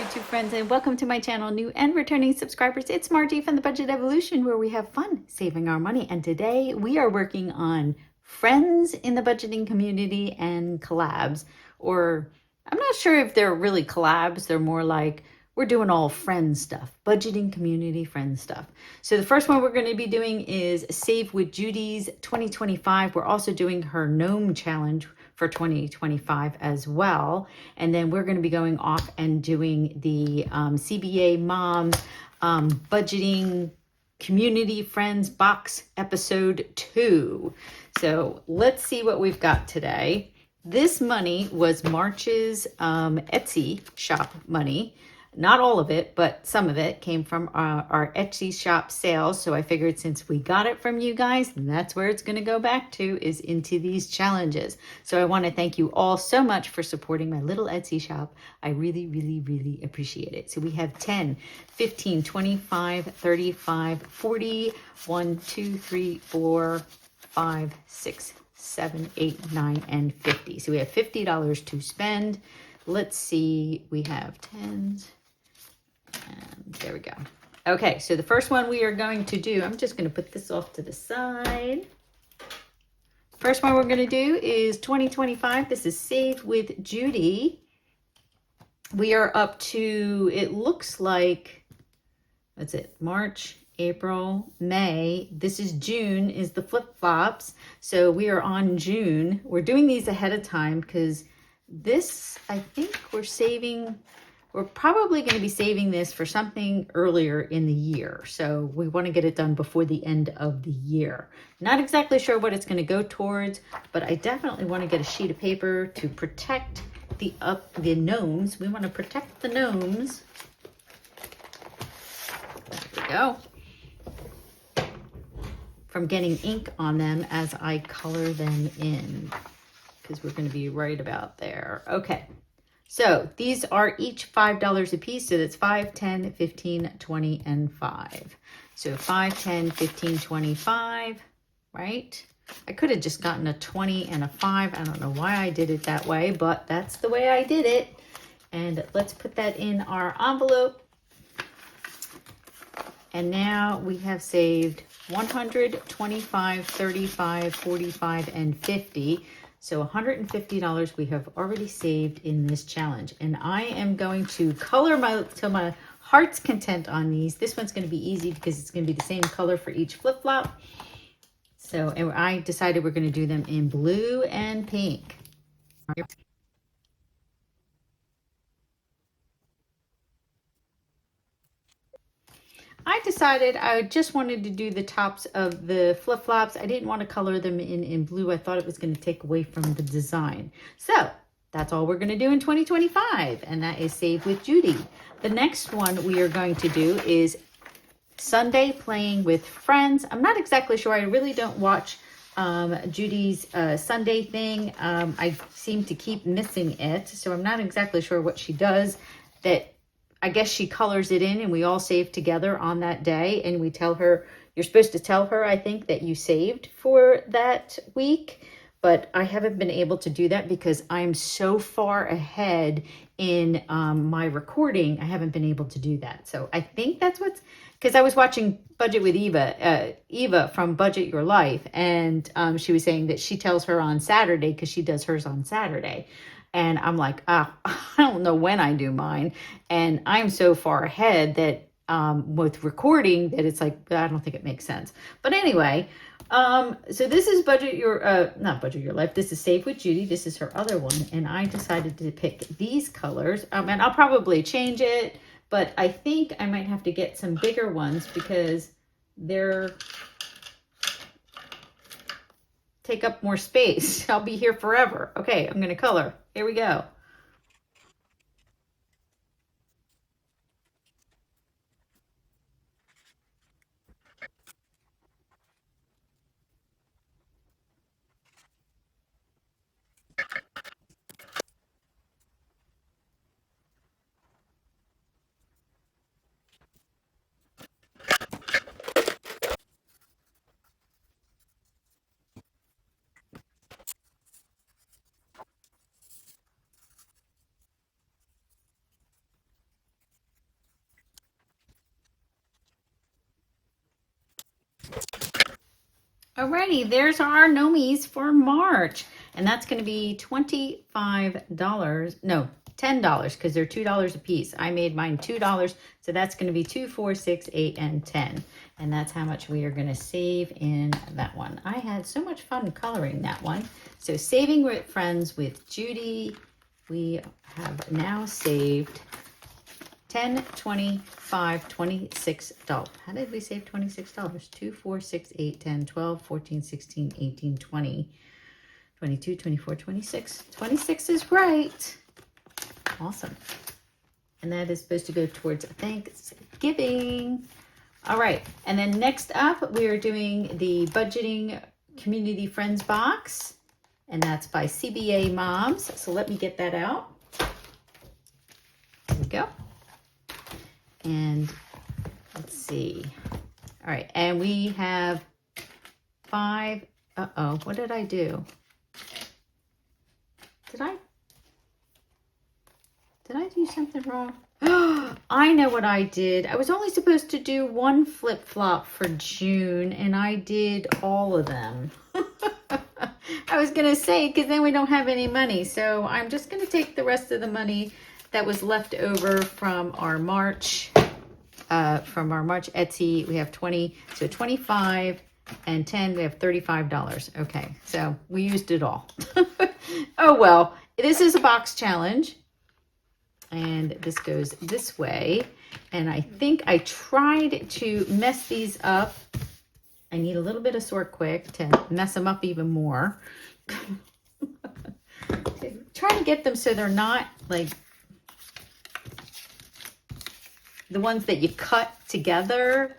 YouTube friends, and welcome to my channel, new and returning subscribers. It's Margie from the Budget Evolution, where we have fun saving our money. And today we are working on friends in the budgeting community and collabs. Or I'm not sure if they're really collabs. They're more like we're doing all friend stuff, budgeting community friend stuff. So the first one we're going to be doing is Save with Judy's 2025. We're also doing her gnome challenge for 2025 as well. And then we're going to be going off and doing the CBA Moms Budgeting Community Friends Box Episode 2. So let's see what we've got today. This money was March's Etsy shop money. Not all of it, but some of it came from our Etsy shop sales. So I figured since we got it from you guys, that's where it's going to go back to, is into these challenges. So I want to thank you all so much for supporting my little Etsy shop. I really, really, really appreciate it. So we have 10, 15, 25, 35, 40, 1, 2, 3, 4, 5, 6, 7, 8, 9, and 50. So we have $50 to spend. Let's see, we have 10s. And there we go. Okay, so the first one we are going to do, I'm just going to put this off to the side. First one we're going to do is 2025. This is Save with Judy. We are up to, it looks like, what's it, March, April, May. This is June, is the flip-flops. So we are on June. We're doing these ahead of time because this, I think we're probably going to be saving this for something earlier in the year. So we want to get it done before the end of the year. Not exactly sure what it's going to go towards, but I definitely want to get a sheet of paper to protect the gnomes. We want to protect the gnomes. There we go. From getting ink on them as I color them in, because we're going to be right about there. Okay. So these are each $5 a piece. So that's 5, 10, 15, 20, and 5. So 5, 10, 15, 25, right? I could have just gotten a 20 and a 5. I don't know why I did it that way, but that's the way I did it. And let's put that in our envelope. And now we have saved 100, 25, 35, 45, and 50. So $150 we have already saved in this challenge. And I am going to color to my heart's content on these. This one's going to be easy because it's going to be the same color for each flip-flop. So, and I decided we're going to do them in blue and pink. I decided I just wanted to do the tops of the flip-flops. I didn't want to color them in blue. I thought it was going to take away from the design. So that's all we're going to do in 2025, and that is Save with Judy. The next one we are going to do is Sunday Playing with Friends. I'm not exactly sure. I really don't watch Judy's Sunday thing. I seem to keep missing it, so I'm not exactly sure what she does. That I guess she colors it in and we all save together on that day, and we tell her, you're supposed to tell her, I think, that you saved for that week, but I haven't been able to do that because I'm so far ahead in my recording. I haven't been able to do that. So I think that's what's, because I was watching Budget with Eva from Budget Your Life, and she was saying that she tells her on Saturday because she does hers on Saturday. And I'm like, I don't know when I do mine. And I'm so far ahead that with recording that it's like, I don't think it makes sense. But anyway, so this is not Budget Your Life. This is Save with Judy. This is her other one. And I decided to pick these colors. And I'll probably change it, but I think I might have to get some bigger ones because they're take up more space. I'll be here forever. Okay, I'm going to color. Here we go. Alrighty, there's our nomies for March. And that's going to be $25. No, $10 because they're $2 a piece. I made mine $2. So that's going to be 2, 4, 6, 8, and 10. And that's how much we are going to save in that one. I had so much fun coloring that one. So saving with friends with Judy, we have now saved $10, $25, $26. How did we save $26? 2, 4, 6, 8, 10, 12, 14, 16, 18, 20, 22, 24, 26. 26 is right. Awesome. And that is supposed to go towards Thanksgiving. All right. And then next up, we are doing the Budgeting Community Friends box. And that's by CBA Moms. So let me get that out. There we go. And let's see. All right. And we have 5. Uh-oh. What did I do? Did I do something wrong? I know what I did. I was only supposed to do 1 flip-flop for June, and I did all of them. I was going to say, because then we don't have any money. So I'm just going to take the rest of the money that was left over from our March Etsy. We have 20, so 25 and 10, we have $35. Okay, so we used it all. Oh, well, this is a box challenge. And this goes this way. And I think I tried to mess these up. I need a little bit of Sort Quick to mess them up even more. Try to get them so they're not like the ones that you cut together.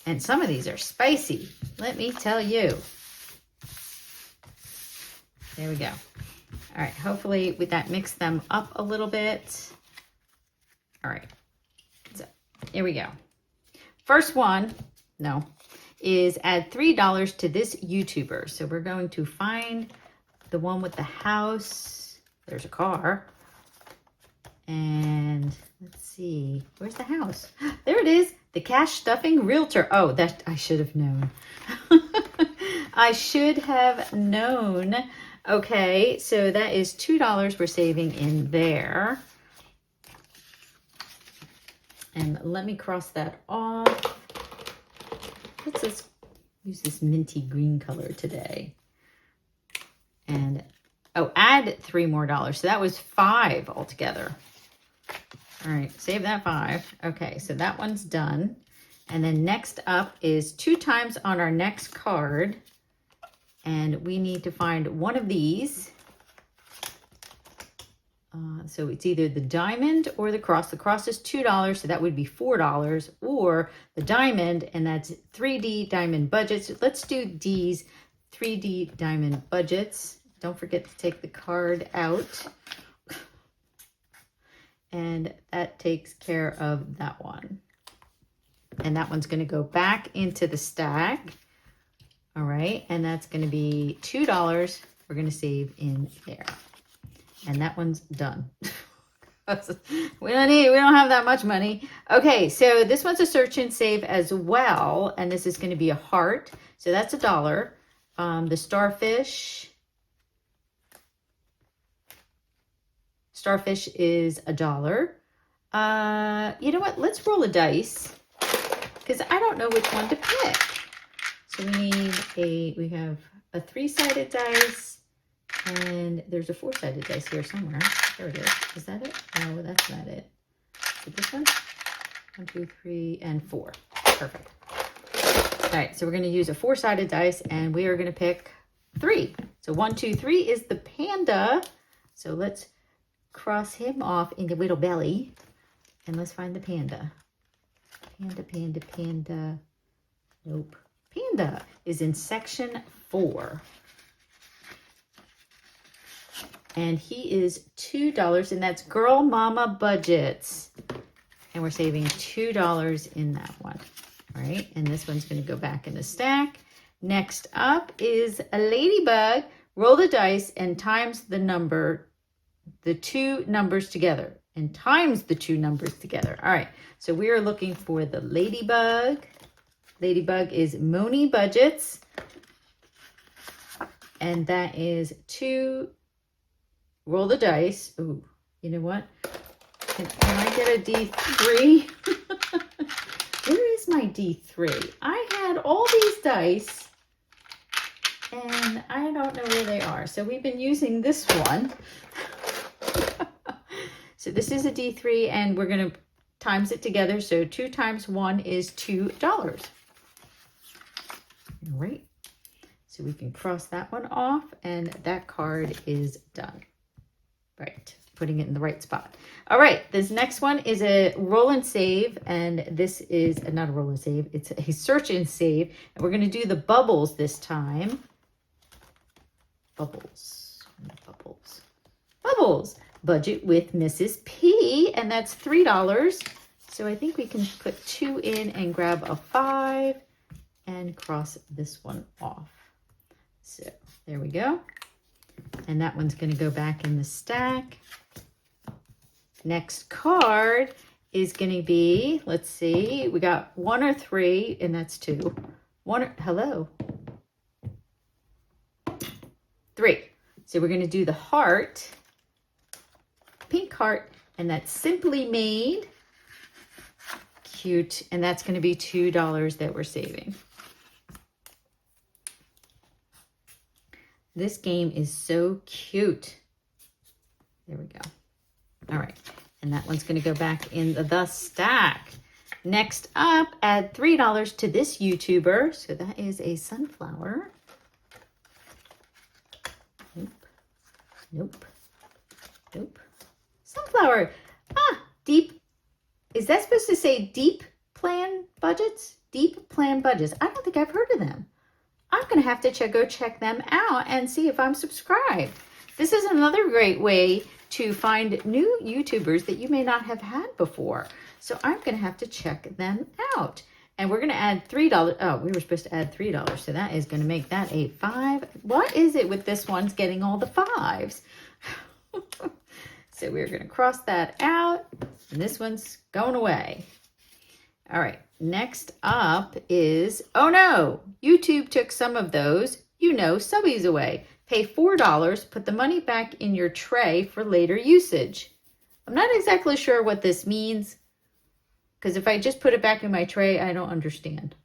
And some of these are spicy, let me tell you. There we go. All right, hopefully that mixed them up a little bit. All right, so here we go. First one, is add $3 to this YouTuber. So we're going to find the one with the house. There's a car. And let's see, where's the house? There it is, the cash stuffing realtor. Oh, that I should have known. I should have known. Okay, so that is $2 we're saving in there. And let me cross that off. Let's use this minty green color today. And, add $3 more. So that was $5 altogether. All right, save that $5. Okay, so that one's done. And then next up is 2 times on our next card. And we need to find one of these. So it's either the diamond or the cross. The cross is $2, so that would be $4. Or the diamond, and that's 3D diamond budgets. Let's do D's 3D diamond budgets. Don't forget to take the card out. And that takes care of that one. And that one's going to go back into the stack. All right, and that's going to be $2 we're going to save in there. And that one's done. we don't have that much money. Okay, so this one's a search and save as well, and this is going to be a heart. So that's $1. The starfish is $1. You know what? Let's roll a dice because I don't know which one to pick. So we have a 3-sided dice, and there's a 4-sided dice here somewhere. There it is. Is that it? No, that's not it. Is it this one? 1, 2, 3, and 4. Perfect. All right, so we're going to use a 4-sided dice, and we are going to pick 3. So 1, 2, 3 is the panda. So let's cross him off in the little belly, and let's find the panda. Panda. Nope. Panda is in section 4. And he is $2, and that's Girl Mama Budgets. And we're saving $2 in that one. All right, and this one's going to go back in the stack. Next up is a ladybug. Roll the dice and times the number the two numbers together and times the two numbers together. All right, so we are looking for the ladybug. Ladybug is Moni Budgets. And that is 2, roll the dice. Ooh, you know what? Can I get a D3? Where is my D3? I had all these dice and I don't know where they are. So we've been using this one. So this is a D3 and we're going to times it together. So 2 times 1 is $2. All right. So we can cross that one off and that card is done. Right. Putting it in the right spot. All right. This next one is a roll and save. And this is not a roll and save. It's a search and save. And we're going to do the bubbles this time. Bubbles. Bubbles. Bubbles. Budget with Mrs. P, and that's $3. So I think we can put 2 in and grab a 5 and cross this one off. So there we go. And that one's going to go back in the stack. Next card is going to be, let's see, we got 1 or 3, and that's 2. 1 or, hello. 3. So we're going to do the heart. Pink heart, and that's Simply Made. Cute, and that's going to be $2 that we're saving. This game is so cute. There we go. All right, and that one's going to go back in the stack. Next up, add $3 to this YouTuber. So that is a sunflower. Nope. Nope. Nope. Sunflower. Deep. Is that supposed to say deep plan budgets? Deep plan budgets. I don't think I've heard of them. I'm going to have to go check them out and see if I'm subscribed. This is another great way to find new YouTubers that you may not have had before. So I'm going to have to check them out. And we're going to add $3. Oh, we were supposed to add $3. So that is going to make that a 5. What is it with this one's getting all the 5s? So we're going to cross that out, and this one's going away. All right, next up is, oh no, YouTube took some of those, subbies away. Pay $4, put the money back in your tray for later usage. I'm not exactly sure what this means, because if I just put it back in my tray, I don't understand.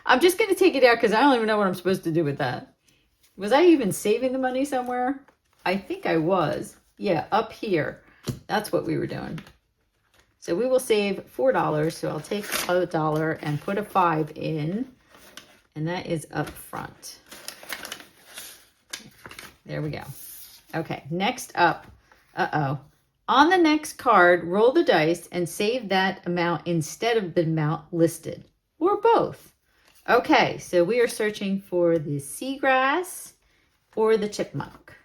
I'm just going to take it out because I don't even know what I'm supposed to do with that. Was I even saving the money somewhere? I think I was. Yeah, up here. That's what we were doing. So we will save $4. So I'll take $1 and put a 5 in. And that is up front. There we go. Okay, next up. On the next card, roll the dice and save that amount instead of the amount listed. Or both. Okay, so we are searching for the seagrass or the chipmunk.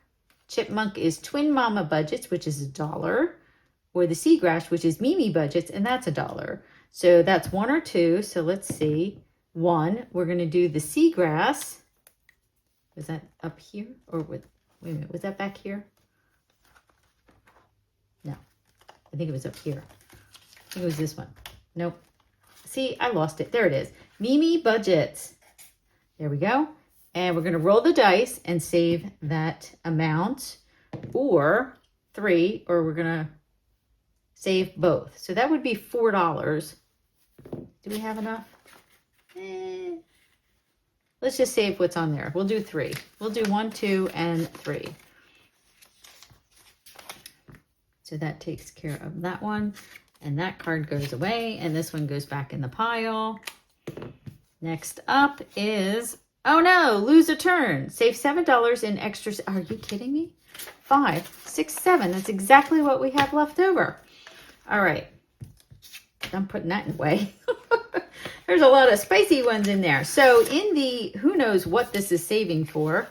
Chipmunk is Twin Mama Budgets, which is $1, or the seagrass, which is Mimi Budgets, and that's $1. So that's 1 or 2. So let's see. 1, we're going to do the seagrass. Was that up here? Or wait a minute, was that back here? No, I think it was up here. I think it was this one. Nope. See, I lost it. There it is. Mimi Budgets. There we go. And we're going to roll the dice and save that amount, or 3, or we're going to save both. So that would be $4. Do we have enough? Let's just save what's on there. We'll do 3. We'll do 1, 2, and 3. So that takes care of that one. And that card goes away. And this one goes back in the pile. Next up is... oh no, lose a turn. Save $7 in extra. Are you kidding me? 5, 6, 7. That's exactly what we have left over. All right. I'm putting that away. There's a lot of spicy ones in there. So in the, who knows what this is saving for.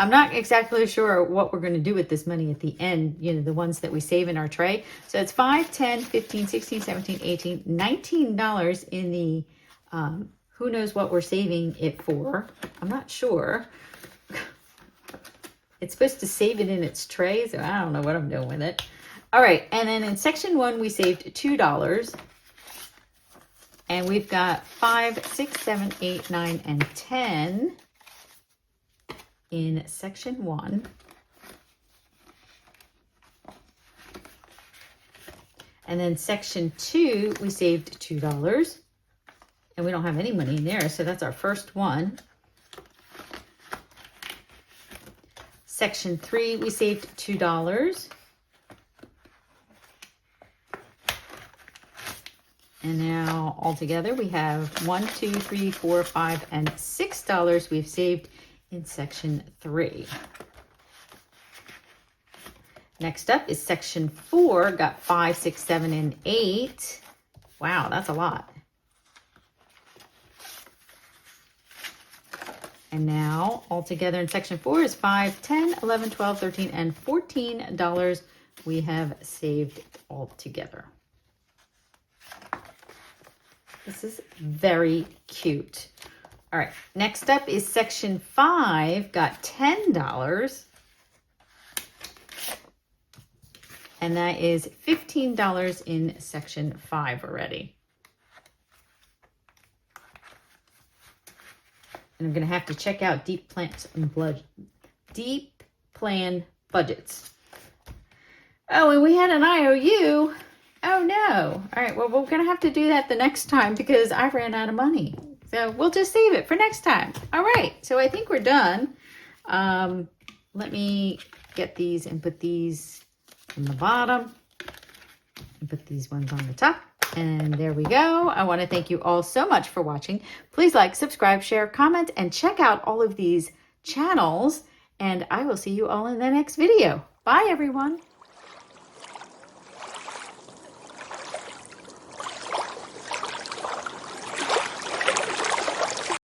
I'm not exactly sure what we're going to do with this money at the end, the ones that we save in our tray. So it's 5, 10, 15, 16, 17, 18, $19 in the, who knows what we're saving it for. I'm not sure. It's supposed to save it in its tray, so I don't know what I'm doing with it. All right, and then in section 1, we saved $2. And we've got 5, 6, 7, 8, 9, and 10 in section 1. And then section 2, we saved $2. And we don't have any money in there, so that's our first one. Section 3, we saved $2. And now altogether we have $1, $2, $3, $4, $5, and $6 we've saved in section 3. Next up is section 4, got 5, 6, 7, and 8. Wow, that's a lot. And now altogether in section 4 is 5, 10, 11, 12, 13, and $14 we have saved all together. This is very cute. All right, next up is section 5, got $10. And that is $15 in section 5 already. And I'm going to have to check out Deep Plan Budgets. Oh, and we had an IOU. Oh, no. All right, well, we're going to have to do that the next time because I ran out of money. So we'll just save it for next time. All right, so I think we're done. Let me get these and put these on the bottom and put these ones on the top. And there we go. I want to thank you all so much for watching. Please like, subscribe, share, comment, and check out all of these channels. And I will see you all in the next video. Bye, everyone.